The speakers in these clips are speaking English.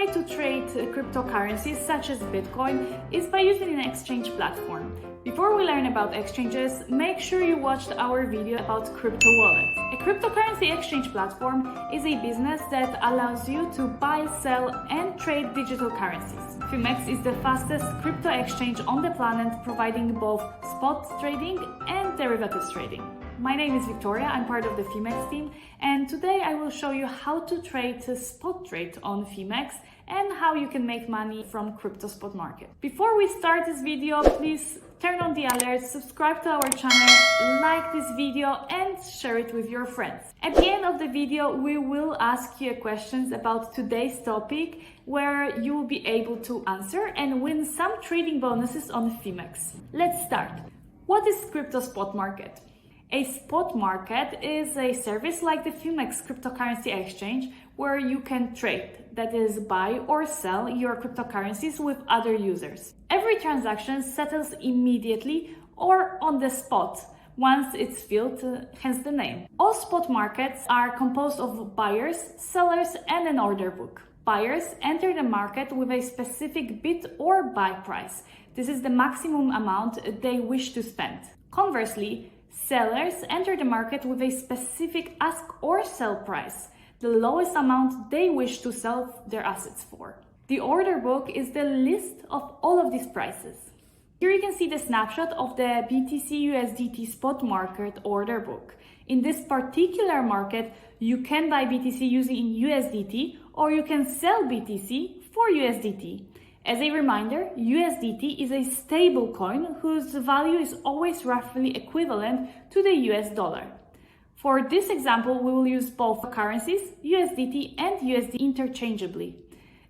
way to trade cryptocurrencies such as Bitcoin is by using an exchange platform. Before we learn about exchanges, make sure you watched our video about crypto wallets. A cryptocurrency exchange platform is a business that allows you to buy, sell, and trade digital currencies. Phemex is the fastest crypto exchange on the planet, providing both spot trading and derivatives trading. My name is Victoria, I'm part of the Phemex team, and today I will show you how to trade a spot trade on Phemex and how you can make money from crypto spot market. Before we start this video, please turn on the alerts, subscribe to our channel, like this video and share it with your friends. At the end of the video, we will ask you questions about today's topic where you will be able to answer and win some trading bonuses on Phemex. Let's start. What is crypto spot market? A spot market is a service like the Phemex cryptocurrency exchange where you can trade, that is, buy or sell your cryptocurrencies with other users. Every transaction settles immediately or on the spot once it's filled, hence the name. All spot markets are composed of buyers, sellers, and an order book. Buyers enter the market with a specific bid or buy price. This is the maximum amount they wish to spend. Conversely, sellers enter the market with a specific ask or sell price, the lowest amount they wish to sell their assets for. The order book is the list of all of these prices. Here you can see the snapshot of the BTC USDT spot market order book. In this particular market, you can buy BTC using USDT or you can sell BTC for USDT. As a reminder, USDT is a stable coin whose value is always roughly equivalent to the US dollar. For this example, we will use both currencies, USDT and USD interchangeably.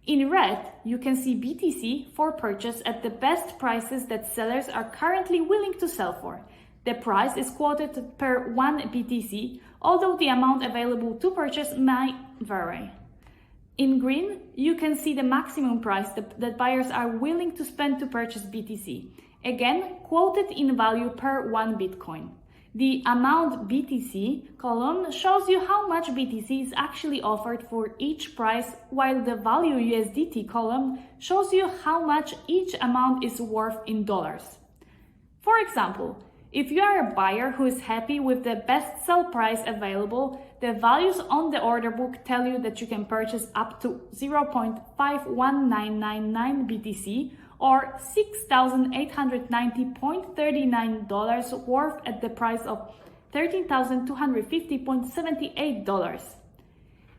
In red, you can see BTC for purchase at the best prices that sellers are currently willing to sell for. The price is quoted per 1 BTC, although the amount available to purchase might vary. In green, you can see the maximum price that buyers are willing to spend to purchase BTC, again quoted in value per 1 Bitcoin. The amount BTC column shows you how much BTC is actually offered for each price, while the value USDT column shows you how much each amount is worth in dollars. For example, if you are a buyer who is happy with the best sell price available, the values on the order book tell you that you can purchase up to 0.51999 BTC or $6,890.39 worth at the price of $13,250.78.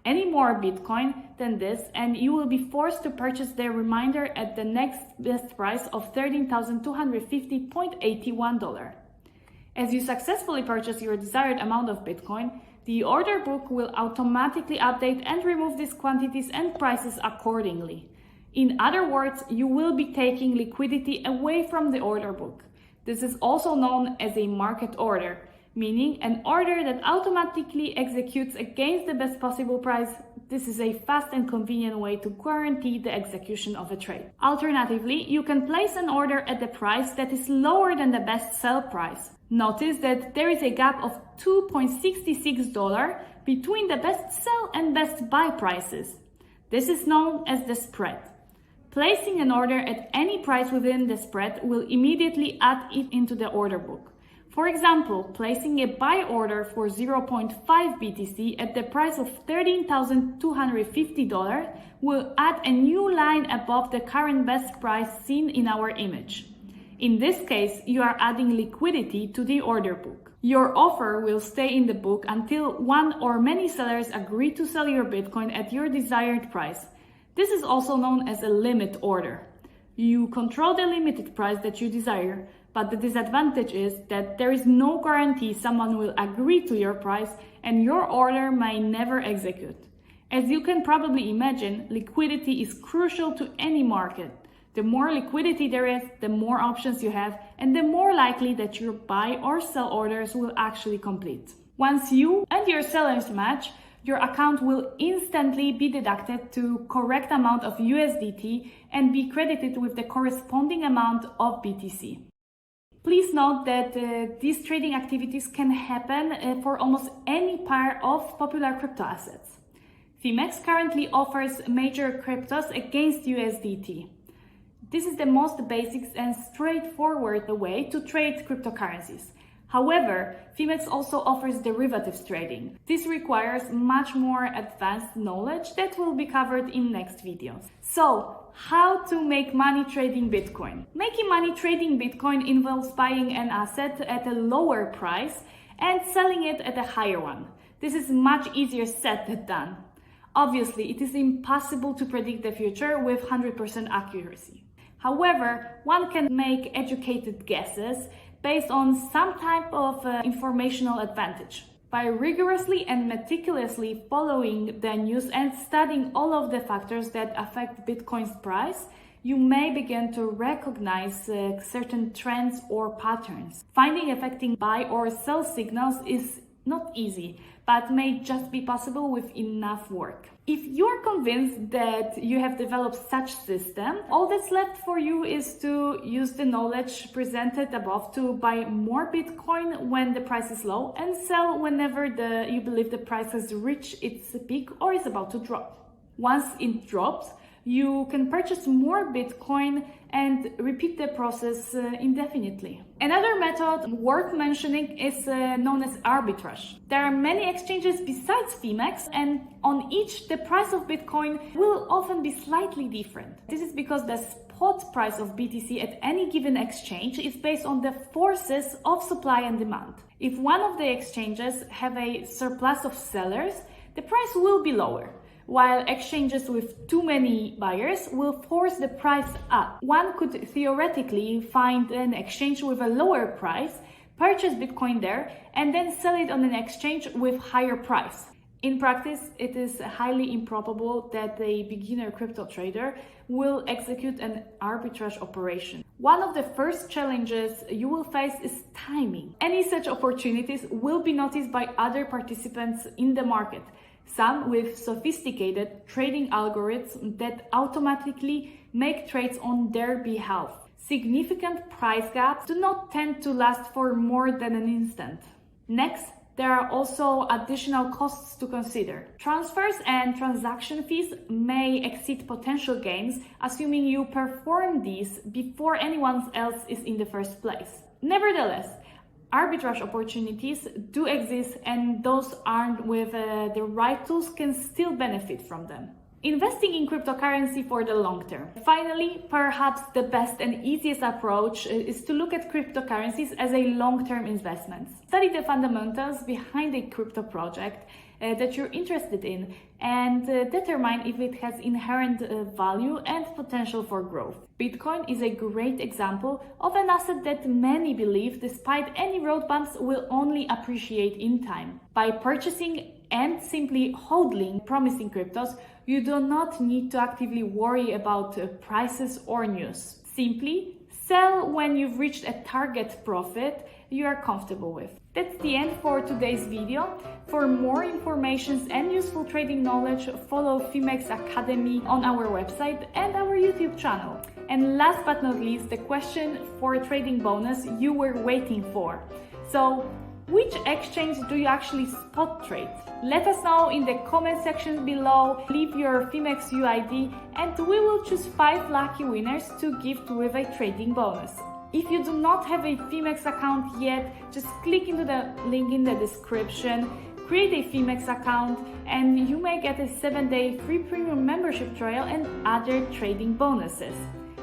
Any more Bitcoin than this and you will be forced to purchase the remainder at the next best price of $13,250.81. As you successfully purchase your desired amount of Bitcoin, the order book will automatically update and remove these quantities and prices accordingly. In other words, you will be taking liquidity away from the order book. This is also known as a market order, meaning an order that automatically executes against the best possible price. This is a fast and convenient way to guarantee the execution of a trade. Alternatively, you can place an order at the price that is lower than the best sell price. Notice that there is a gap of $2.66 between the best sell and best buy prices. This is known as the spread. Placing an order at any price within the spread will immediately add it into the order book. For example, placing a buy order for 0.5 BTC at the price of $13,250 will add a new line above the current best price seen in our image. In this case, you are adding liquidity to the order book. Your offer will stay in the book until one or many sellers agree to sell your Bitcoin at your desired price. This is also known as a limit order. You control the limited price that you desire, but the disadvantage is that there is no guarantee someone will agree to your price and your order may never execute. As you can probably imagine, liquidity is crucial to any market. The more liquidity there is, the more options you have, and the more likely that your buy or sell orders will actually complete. Once you and your sellers match, your account will instantly be deducted to correct amount of USDT and be credited with the corresponding amount of BTC. Please note that these trading activities can happen for almost any pair of popular crypto assets. Phemex currently offers major cryptos against USDT. This is the most basic and straightforward way to trade cryptocurrencies. However, Phemex also offers derivatives trading. This requires much more advanced knowledge that will be covered in next videos. So, how to make money trading Bitcoin? Making money trading Bitcoin involves buying an asset at a lower price and selling it at a higher one. This is much easier said than done. Obviously, it is impossible to predict the future with 100% accuracy. However, one can make educated guesses based on some type of informational advantage. By rigorously and meticulously following the news and studying all of the factors that affect Bitcoin's price, you may begin to recognize certain trends or patterns. Finding affecting buy or sell signals is not easy, but may just be possible with enough work. If you're convinced that you have developed such system, all that's left for you is to use the knowledge presented above to buy more Bitcoin when the price is low and sell whenever you believe the price has reached its peak or is about to drop. Once it drops, you can purchase more Bitcoin and repeat the process indefinitely. Another method worth mentioning is known as arbitrage. There are many exchanges besides Phemex, and on each the price of Bitcoin will often be slightly different. This is because the spot price of BTC at any given exchange is based on the forces of supply and demand. If one of the exchanges have a surplus of sellers, the price will be lower, while exchanges with too many buyers will force the price up. One could theoretically find an exchange with a lower price, purchase Bitcoin there, and then sell it on an exchange with higher price. In practice, it is highly improbable that a beginner crypto trader will execute an arbitrage operation. One of the first challenges you will face is timing. Any such opportunities will be noticed by other participants in the market, some with sophisticated trading algorithms that automatically make trades on their behalf. Significant price gaps do not tend to last for more than an instant. Next, there are also additional costs to consider. Transfers and transaction fees may exceed potential gains, assuming you perform these before anyone else is in the first place. Nevertheless, arbitrage opportunities do exist, and those armed with the right tools can still benefit from them. Investing in cryptocurrency for the long term. Finally, perhaps the best and easiest approach is to look at cryptocurrencies as a long-term investment. Study the fundamentals behind a crypto project that you're interested in and determine if it has inherent value and potential for growth. Bitcoin is a great example of an asset that many believe, despite any road bumps, will only appreciate in time. By purchasing and simply holding promising cryptos, you do not need to actively worry about prices or news. Simply sell when you've reached a target profit you are comfortable with. That's the end for today's video. For more information and useful trading knowledge, follow Phemex Academy on our website and our YouTube channel. And last but not least, the question for trading bonus you were waiting for. So, which exchange do you actually spot trade? Let us know in the comment section below, leave your Phemex UID, and we will choose 5 lucky winners to gift with a trading bonus. If you do not have a Phemex account yet, just click into the link in the description, create a Phemex account, and you may get a 7-day free premium membership trial and other trading bonuses.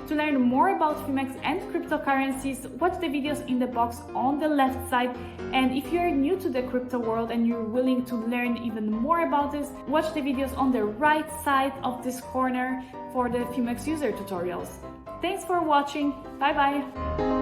To learn more about Phemex and cryptocurrencies, watch the videos in the box on the left side. And if you're new to the crypto world and you're willing to learn even more about this, watch the videos on the right side of this corner for the Phemex user tutorials. Thanks for watching. Bye bye.